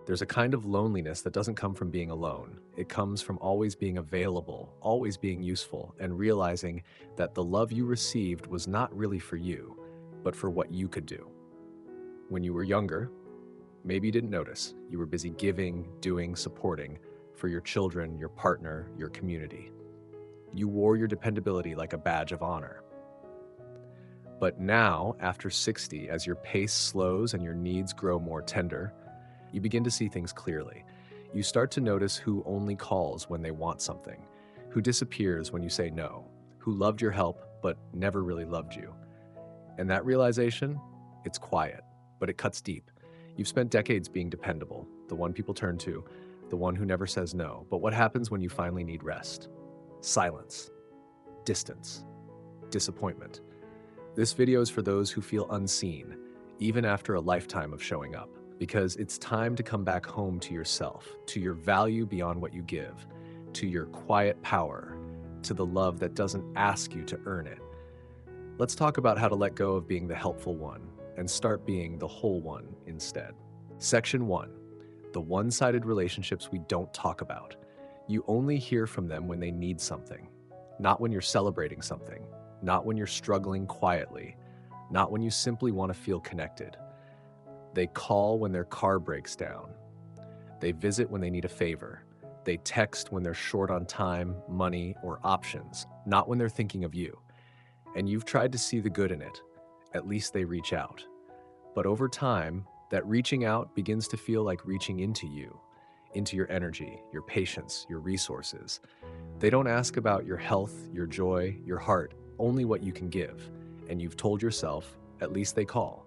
There's a kind of loneliness that doesn't come from being alone. It comes from always being available, always being useful, and realizing that the love you received was not really for you, but for what you could do. When you were younger, maybe you didn't notice. You were busy giving, doing, supporting for your children, your partner, your community. You wore your dependability like a badge of honor. But now, after 60, as your pace slows and your needs grow more tender, you begin to see things clearly. You start to notice who only calls when they want something, who disappears when you say no, who loved your help but never really loved you. And that realization, it's quiet, but it cuts deep. You've spent decades being dependable, the one people turn to, the one who never says no. But what happens when you finally need rest? Silence, distance, disappointment. This video is for those who feel unseen, even after a lifetime of showing up, because it's time to come back home to yourself, to your value beyond what you give, to your quiet power, to the love that doesn't ask you to earn it. Let's talk about how to let go of being the helpful one and start being the whole one instead. Section 1. The one-sided relationships we don't talk about. You only hear from them when they need something, not when you're celebrating something, not when you're struggling quietly, not when you simply want to feel connected. They call when their car breaks down. They visit when they need a favor. They text when they're short on time, money, or options, not when they're thinking of you. And you've tried to see the good in it. At least they reach out. But over time, that reaching out begins to feel like reaching into you, into your energy, your patience, your resources. They don't ask about your health, your joy, your heart, only what you can give. And you've told yourself, at least they call.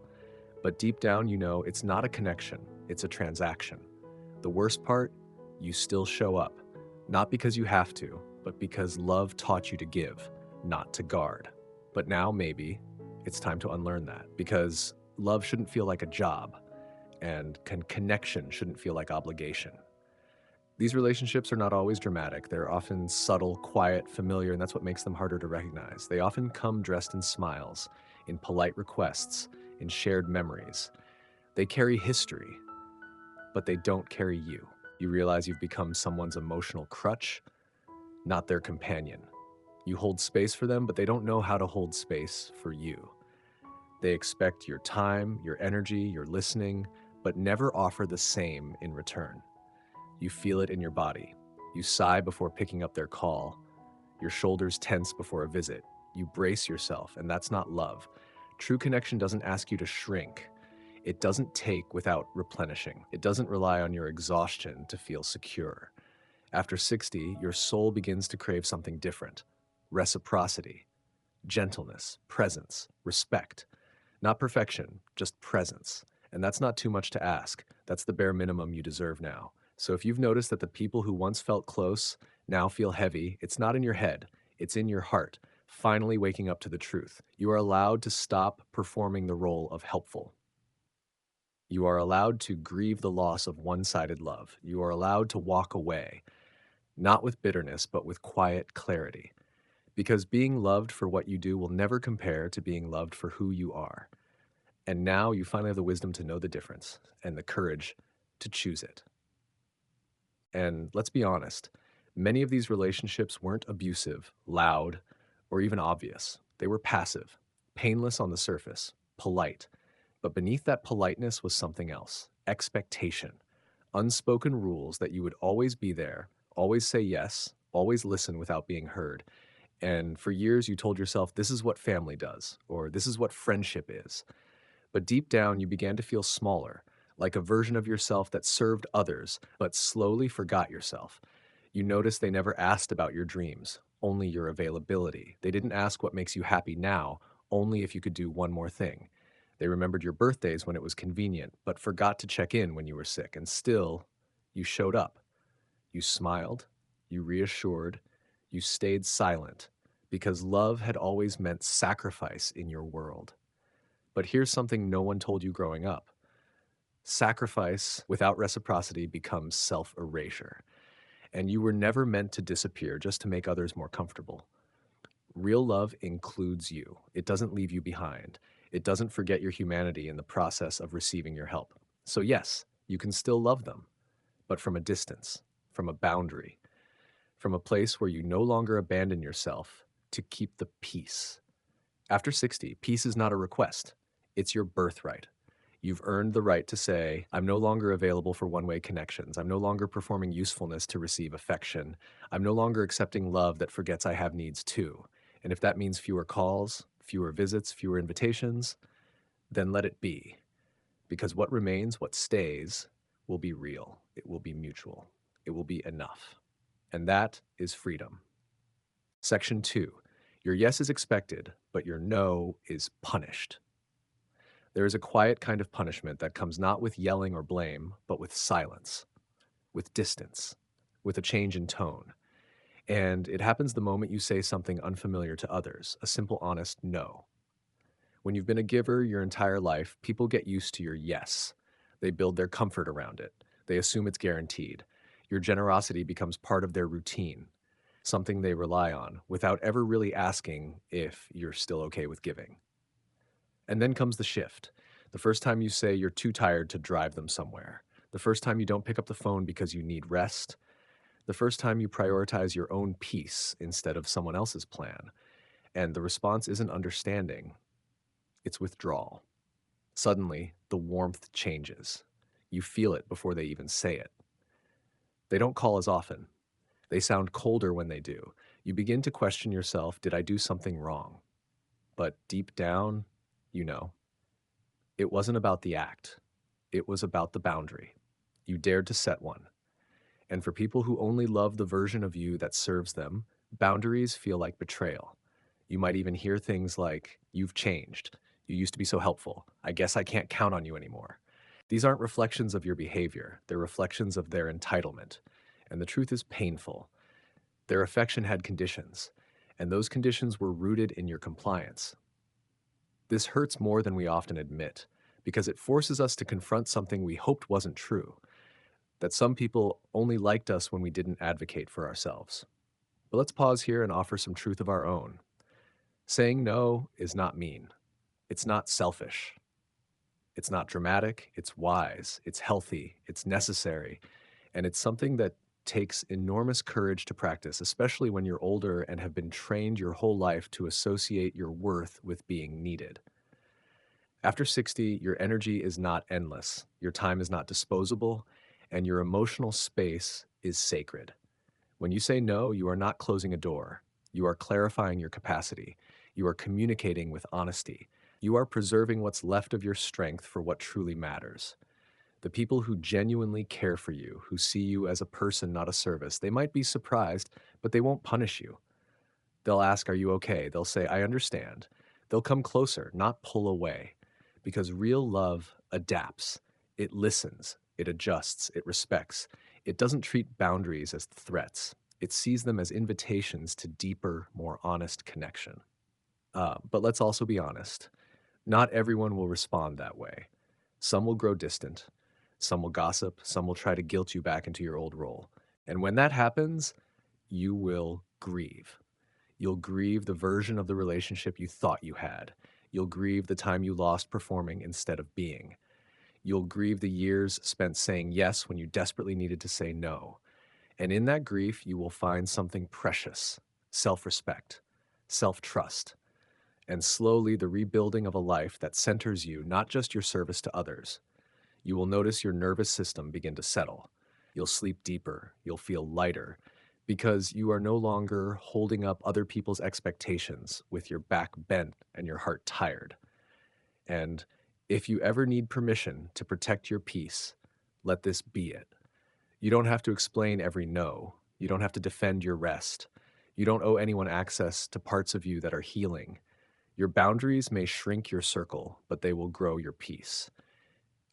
But deep down, you know it's not a connection, it's a transaction. The worst part, you still show up, not because you have to, but because love taught you to give, not to guard. But now maybe it's time to unlearn that, because love shouldn't feel like a job, and connection shouldn't feel like obligation. These relationships are not always dramatic. They're often subtle, quiet, familiar, and that's what makes them harder to recognize. They often come dressed in smiles, in polite requests, in shared memories. They carry history, but they don't carry you. You realize you've become someone's emotional crutch, not their companion. You hold space for them, but they don't know how to hold space for you. They expect your time, your energy, your listening, but never offer the same in return. You feel it in your body. You sigh before picking up their call. Your shoulders tense before a visit. You brace yourself, and that's not love. True connection doesn't ask you to shrink. It doesn't take without replenishing. It doesn't rely on your exhaustion to feel secure. After 60, your soul begins to crave something different. Reciprocity, gentleness, presence, respect. Not perfection, just presence. And that's not too much to ask. That's the bare minimum you deserve now. So if you've noticed that the people who once felt close now feel heavy, it's not in your head, it's in your heart, finally waking up to the truth. You are allowed to stop performing the role of helpful. You are allowed to grieve the loss of one-sided love. You are allowed to walk away, not with bitterness, but with quiet clarity. Because being loved for what you do will never compare to being loved for who you are. And now you finally have the wisdom to know the difference and the courage to choose it. And let's be honest, many of these relationships weren't abusive, loud, or even obvious. They were passive, painless on the surface, polite. But beneath that politeness was something else: expectation, unspoken rules that you would always be there, always say yes, always listen without being heard. And for years, you told yourself, this is what family does, or this is what friendship is. But deep down, you began to feel smaller, like a version of yourself that served others, but slowly forgot yourself. You noticed they never asked about your dreams, only your availability. They didn't ask what makes you happy now, only if you could do one more thing. They remembered your birthdays when it was convenient, but forgot to check in when you were sick. And still, you showed up. You smiled, you reassured, you stayed silent, because love had always meant sacrifice in your world. But here's something no one told you growing up: sacrifice without reciprocity becomes self-erasure. And you were never meant to disappear just to make others more comfortable. Real love includes you. It doesn't leave you behind. It doesn't forget your humanity in the process of receiving your help. So yes, You can still love them, but from a distance, from a boundary, from a place where you no longer abandon yourself to keep the peace. After 60, peace is not a request, it's your birthright. You've earned the right to say, I'm no longer available for one way connections. I'm no longer performing usefulness to receive affection. I'm no longer accepting love that forgets I have needs too. And if that means fewer calls, fewer visits, fewer invitations, then let it be. Because what remains, what stays, will be real. It will be mutual. It will be enough. And that is freedom. Section 2. Your yes is expected, but your no is punished. There is a quiet kind of punishment that comes not with yelling or blame, but with silence, with distance, with a change in tone. And it happens the moment you say something unfamiliar to others, a simple, honest no. When you've been a giver your entire life, people get used to your yes. They build their comfort around it. They assume it's guaranteed. Your generosity becomes part of their routine, something they rely on, without ever really asking if you're still okay with giving. And then comes the shift. The first time you say you're too tired to drive them somewhere. The first time you don't pick up the phone because you need rest. The first time you prioritize your own peace instead of someone else's plan. And the response isn't understanding, it's withdrawal. Suddenly, the warmth changes. You feel it before they even say it. They don't call as often. They sound colder when they do. You begin to question yourself, did I do something wrong? But deep down, you know, it wasn't about the act. It was about the boundary. You dared to set one. And for people who only love the version of you that serves them, boundaries feel like betrayal. You might even hear things like, you've changed. You used to be so helpful. I guess I can't count on you anymore. These aren't reflections of your behavior. They're reflections of their entitlement. And the truth is painful. Their affection had conditions, and those conditions were rooted in your compliance. This hurts more than we often admit, because it forces us to confront something we hoped wasn't true, that some people only liked us when we didn't advocate for ourselves. But let's pause here and offer some truth of our own. Saying no is not mean. It's not selfish. It's not dramatic. It's wise. It's healthy. It's necessary. And it's something that takes enormous courage to practice, especially when you're older and have been trained your whole life to associate your worth with being needed. After 60, your energy is not endless, your time is not disposable, and your emotional space is sacred. When you say no, you are not closing a door. You are clarifying your capacity. You are communicating with honesty. You are preserving what's left of your strength for what truly matters. The people who genuinely care for you, who see you as a person, not a service, they might be surprised, but they won't punish you. They'll ask, are you okay? They'll say, I understand. They'll come closer, not pull away. Because real love adapts. It listens. It adjusts. It respects. It doesn't treat boundaries as threats. It sees them as invitations to deeper, more honest connection. But let's also be honest. Not everyone will respond that way. Some will grow distant. Some will gossip. Some will try to guilt you back into your old role. And when that happens, you will grieve. You'll grieve the version of the relationship you thought you had. You'll grieve the time you lost performing instead of being. You'll grieve the years spent saying yes when you desperately needed to say no. And in that grief, you will find something precious: self-respect, self-trust, and slowly the rebuilding of a life that centers you, not just your service to others. You will notice your nervous system begin to settle. You'll sleep deeper. You'll feel lighter because you are no longer holding up other people's expectations with your back bent and your heart tired. And if you ever need permission to protect your peace, let this be it. You don't have to explain every no. You don't have to defend your rest. You don't owe anyone access to parts of you that are healing. Your boundaries may shrink your circle, but they will grow your peace.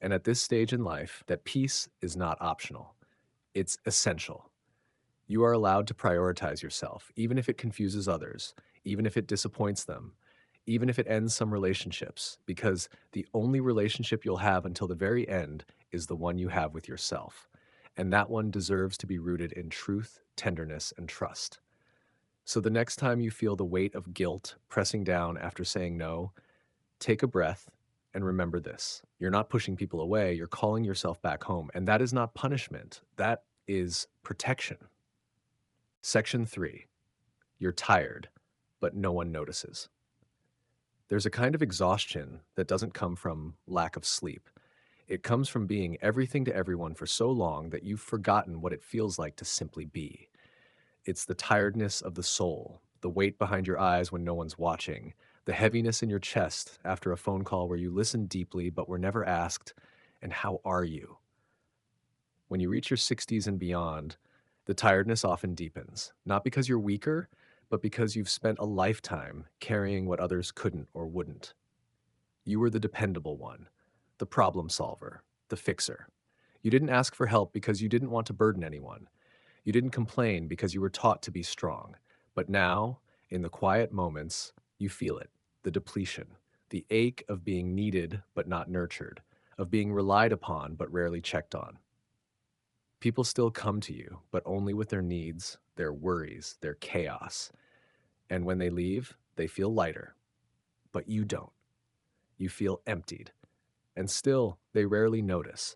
And at this stage in life, that peace is not optional. It's essential. You are allowed to prioritize yourself, even if it confuses others, even if it disappoints them, even if it ends some relationships, because the only relationship you'll have until the very end is the one you have with yourself. And that one deserves to be rooted in truth, tenderness, and trust. So the next time you feel the weight of guilt pressing down after saying no, take a breath And remember this, you're not pushing people away, you're calling yourself back home. And that is not punishment, that is protection. Section 3, you're tired, but no one notices. There's a kind of exhaustion that doesn't come from lack of sleep. It comes from being everything to everyone for so long that you've forgotten what it feels like to simply be. It's the tiredness of the soul, the weight behind your eyes when no one's watching, the heaviness in your chest after a phone call where you listened deeply but were never asked, "And how are you?" When you reach your 60s and beyond, the tiredness often deepens, not because you're weaker, but because you've spent a lifetime carrying what others couldn't or wouldn't. You were the dependable one, the problem solver, the fixer. You didn't ask for help because you didn't want to burden anyone. You didn't complain because you were taught to be strong. But now, in the quiet moments, you feel it, the depletion, the ache of being needed but not nurtured, of being relied upon but rarely checked on. People still come to you, but only with their needs, their worries, their chaos. And when they leave, they feel lighter. But you don't. You feel emptied. And still, they rarely notice.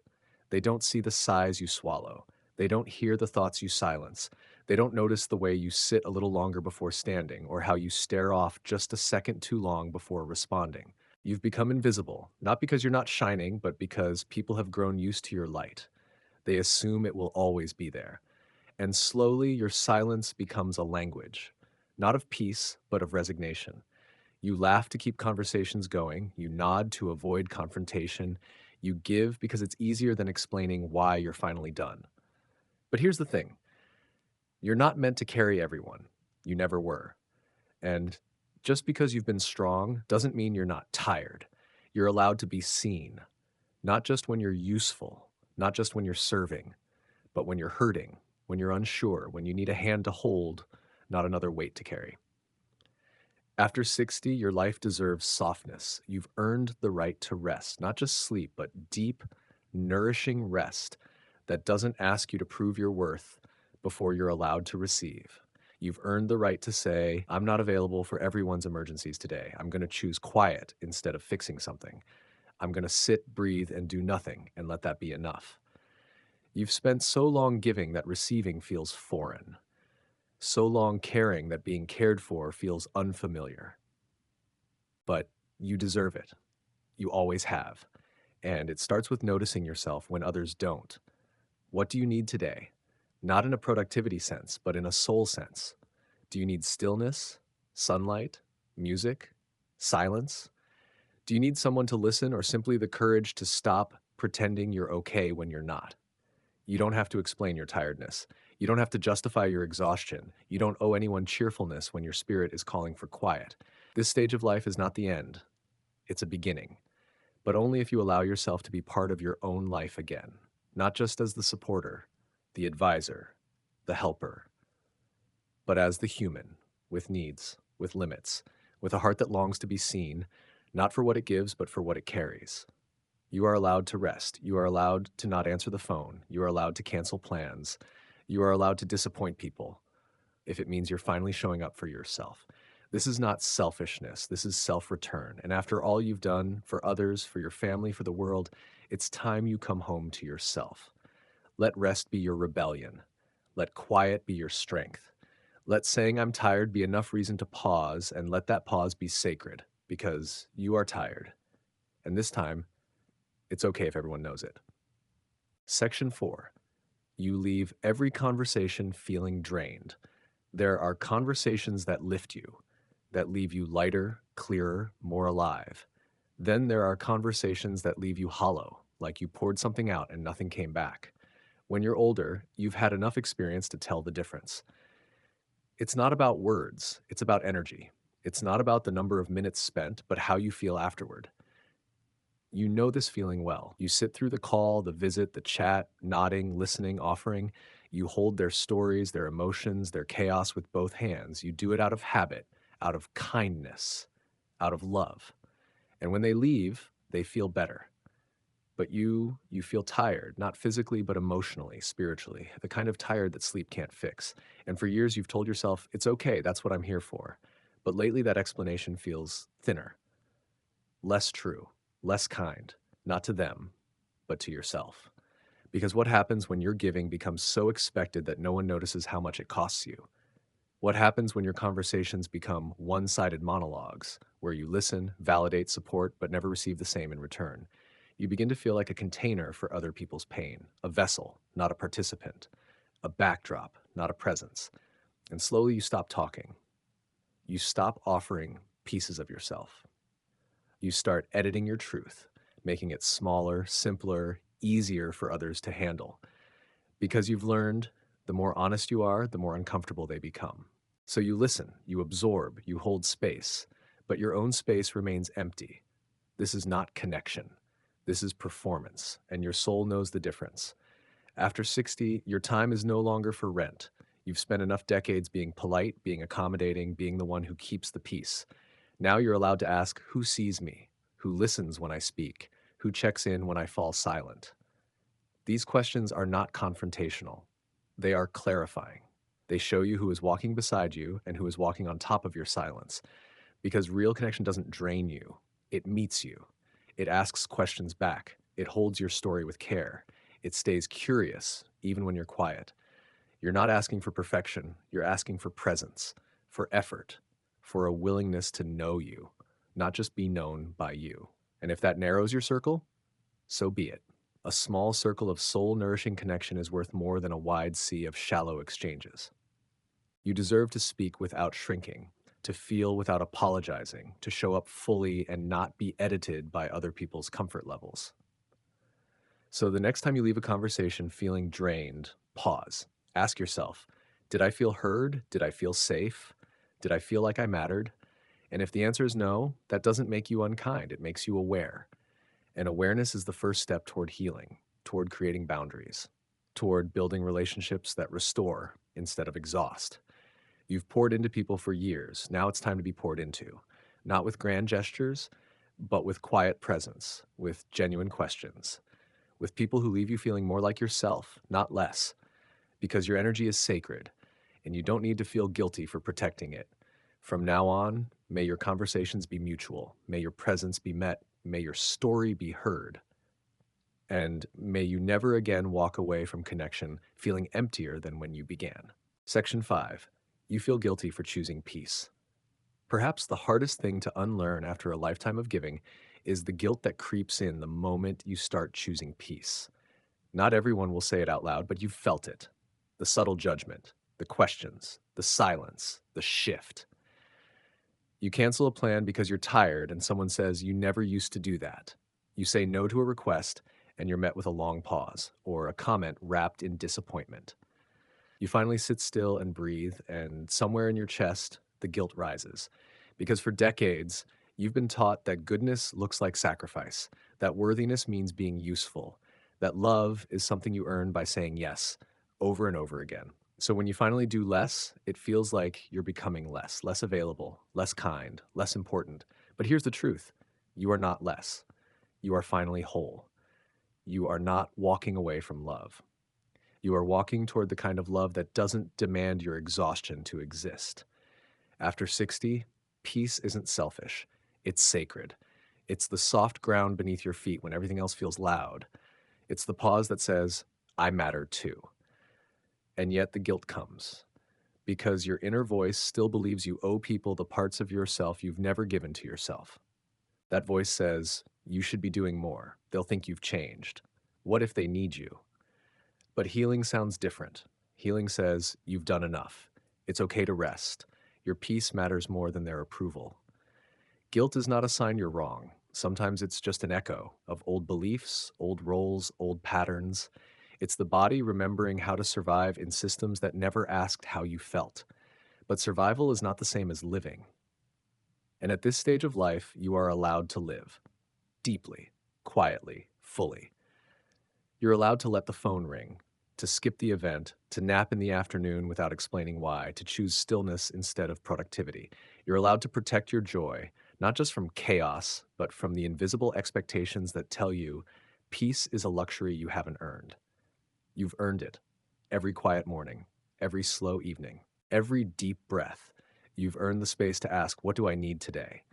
They don't see the sighs you swallow. They don't hear the thoughts you silence. They don't notice the way you sit a little longer before standing, or how you stare off just a second too long before responding. You've become invisible, not because you're not shining, but because people have grown used to your light. They assume it will always be there. And slowly, your silence becomes a language, not of peace, but of resignation. You laugh to keep conversations going. You nod to avoid confrontation. You give because it's easier than explaining why you're finally done. But here's the thing, you're not meant to carry everyone. You never were. And just because you've been strong doesn't mean you're not tired. You're allowed to be seen, not just when you're useful, not just when you're serving, but when you're hurting, when you're unsure, when you need a hand to hold, not another weight to carry. After 60, your life deserves softness. You've earned the right to rest, not just sleep, but deep, nourishing rest that doesn't ask you to prove your worth before you're allowed to receive. You've earned the right to say, "I'm not available for everyone's emergencies today. I'm going to choose quiet instead of fixing something. I'm going to sit, breathe, and do nothing and let that be enough." You've spent so long giving that receiving feels foreign, so long caring that being cared for feels unfamiliar. But you deserve it. You always have. And it starts with noticing yourself when others don't. What do you need today? Not in a productivity sense, but in a soul sense. Do you need stillness, sunlight, music, silence? Do you need someone to listen, or simply the courage to stop pretending you're okay when you're not? You don't have to explain your tiredness. You don't have to justify your exhaustion. You don't owe anyone cheerfulness when your spirit is calling for quiet. This stage of life is not the end, it's a beginning, but only if you allow yourself to be part of your own life again, not just as the supporter, the advisor, the helper, but as the human, with needs, with limits, with a heart that longs to be seen, not for what it gives, but for what it carries. You are allowed to rest. You are allowed to not answer the phone. You are allowed to cancel plans. You are allowed to disappoint people if it means you're finally showing up for yourself. This is not selfishness. This is self-return. And after all you've done for others, for your family, for the world, it's time you come home to yourself. Let rest be your rebellion. Let quiet be your strength. Let saying "I'm tired" be enough reason to pause, and let that pause be sacred, because you are tired. And this time, it's okay if everyone knows it. Section 4. You leave every conversation feeling drained. There are conversations that lift you, that leave you lighter, clearer, more alive. Then there are conversations that leave you hollow, like you poured something out and nothing came back. When you're older, you've had enough experience to tell the difference. It's not about words, it's about energy. It's not about the number of minutes spent, but how you feel afterward. You know this feeling well. You sit through the call, the visit, the chat, nodding, listening, offering. You hold their stories, their emotions, their chaos with both hands. You do it out of habit, out of kindness, out of love. And when they leave, they feel better. But you feel tired, not physically, but emotionally, spiritually, the kind of tired that sleep can't fix. And for years, you've told yourself, it's okay, that's what I'm here for. But lately, that explanation feels thinner, less true, less kind, not to them, but to yourself. Because what happens when your giving becomes so expected that no one notices how much it costs you? What happens when your conversations become one sided monologues, where you listen, validate, support, but never receive the same in return? You begin to feel like a container for other people's pain, a vessel, not a participant, a backdrop, not a presence. And slowly you stop talking. You stop offering pieces of yourself. You start editing your truth, making it smaller, simpler, easier for others to handle. Because you've learned the more honest you are, the more uncomfortable they become. So you listen, you absorb, you hold space, but your own space remains empty. This is not connection. This is performance, and your soul knows the difference. After 60, your time is no longer for rent. You've spent enough decades being polite, being accommodating, being the one who keeps the peace. Now you're allowed to ask, who sees me? Who listens when I speak? Who checks in when I fall silent? These questions are not confrontational. They are clarifying. They show you who is walking beside you and who is walking on top of your silence. Because real connection doesn't drain you, it meets you. It asks questions back. It holds your story with care. It stays curious, even when you're quiet. You're not asking for perfection, you're asking for presence, for effort, for a willingness to know you, not just be known by you. And if that narrows your circle, so be it. A small circle of soul-nourishing connection is worth more than a wide sea of shallow exchanges. You deserve to speak without shrinking, to feel without apologizing, to show up fully and not be edited by other people's comfort levels. So the next time you leave a conversation feeling drained, pause. Ask yourself, did I feel heard? Did I feel safe? Did I feel like I mattered? And if the answer is no, that doesn't make you unkind. It makes you aware. And awareness is the first step toward healing, toward creating boundaries, toward building relationships that restore instead of exhaust. You've poured into people for years. Now it's time to be poured into, not with grand gestures, but with quiet presence, with genuine questions, with people who leave you feeling more like yourself, not less, because your energy is sacred and you don't need to feel guilty for protecting it. From now on, may your conversations be mutual. May your presence be met. May your story be heard. And may you never again walk away from connection feeling emptier than when you began. Section 5. You feel guilty for choosing peace. Perhaps the hardest thing to unlearn after a lifetime of giving is the guilt that creeps in the moment you start choosing peace. Not everyone will say it out loud, but you've felt it. The subtle judgment, the questions, the silence, the shift. You cancel a plan because you're tired and someone says you never used to do that. You say no to a request and you're met with a long pause or a comment wrapped in disappointment. You finally sit still and breathe, and somewhere in your chest, the guilt rises. Because for decades, you've been taught that goodness looks like sacrifice, that worthiness means being useful, that love is something you earn by saying yes over and over again. So when you finally do less, it feels like you're becoming less available, less kind, less important. But here's the truth. You are not less. You are finally whole. You are not walking away from love. You are walking toward the kind of love that doesn't demand your exhaustion to exist. After 60, peace isn't selfish. It's sacred. It's the soft ground beneath your feet when everything else feels loud. It's the pause that says, I matter too. And yet the guilt comes because your inner voice still believes you owe people the parts of yourself you've never given to yourself. That voice says, you should be doing more. They'll think you've changed. What if they need you? But healing sounds different. Healing says, you've done enough. It's okay to rest. Your peace matters more than their approval. Guilt is not a sign you're wrong. Sometimes it's just an echo of old beliefs, old roles, old patterns. It's the body remembering how to survive in systems that never asked how you felt. But survival is not the same as living. And at this stage of life, you are allowed to live deeply, quietly, fully. You're allowed to let the phone ring, to skip the event, to nap in the afternoon without explaining why, to choose stillness instead of productivity. You're allowed to protect your joy, not just from chaos, but from the invisible expectations that tell you peace is a luxury you haven't earned. You've earned it. Every quiet morning, every slow evening, every deep breath. You've earned the space to ask, what do I need today?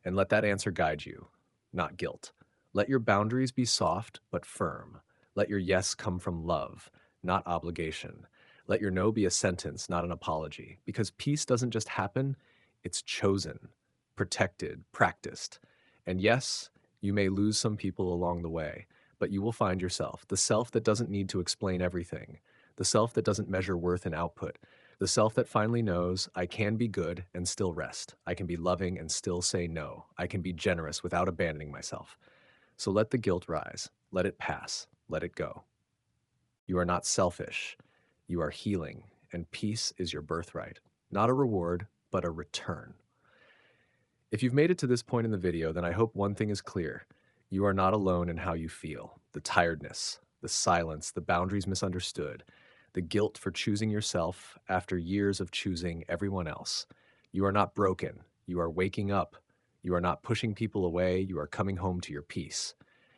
And let that answer guide you, not guilt. Let your boundaries be soft but firm. Let your yes come from love, not obligation. Let your no be a sentence, not an apology. Because peace doesn't just happen, it's chosen, protected, practiced. And yes, you may lose some people along the way, but you will find yourself, the self that doesn't need to explain everything, the self that doesn't measure worth in output, the self that finally knows I can be good and still rest. I can be loving and still say no. I can be generous without abandoning myself. So let the guilt rise. Let it pass. Let it go. You are not selfish. You are healing, and peace is your birthright. Not a reward, but a return. If you've made it to this point in the video, then I hope one thing is clear. You are not alone in how you feel. The tiredness, the silence, the boundaries misunderstood, the guilt for choosing yourself after years of choosing everyone else. You are not broken. You are waking up. You are not pushing people away. You are coming home to your peace.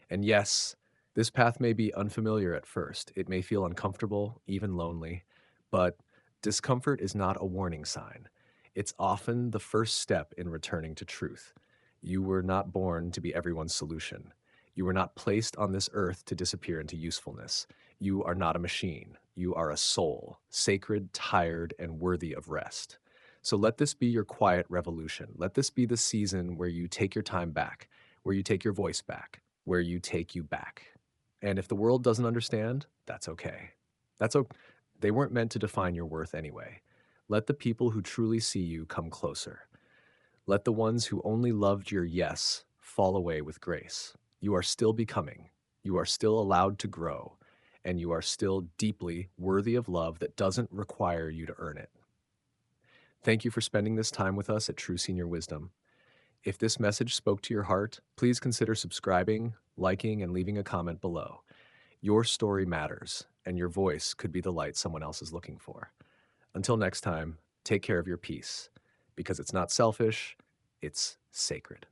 And yes, this path may be unfamiliar at first. It may feel uncomfortable, even lonely, but discomfort is not a warning sign. It's often the first step in returning to truth. You were not born to be everyone's solution. You were not placed on this earth to disappear into usefulness. You are not a machine. You are a soul, sacred, tired, and worthy of rest. So let this be your quiet revolution. Let this be the season where you take your time back, where you take your voice back, where you take you back. And if the world doesn't understand, that's okay. That's okay. They weren't meant to define your worth anyway. Let the people who truly see you come closer. Let the ones who only loved your yes fall away with grace. You are still becoming. You are still allowed to grow. And you are still deeply worthy of love that doesn't require you to earn it. Thank you for spending this time with us at True Senior Wisdom. If this message spoke to your heart, please consider subscribing, liking, and leaving a comment below. Your story matters, and your voice could be the light someone else is looking for. Until next time, take care of your peace, because it's not selfish, it's sacred.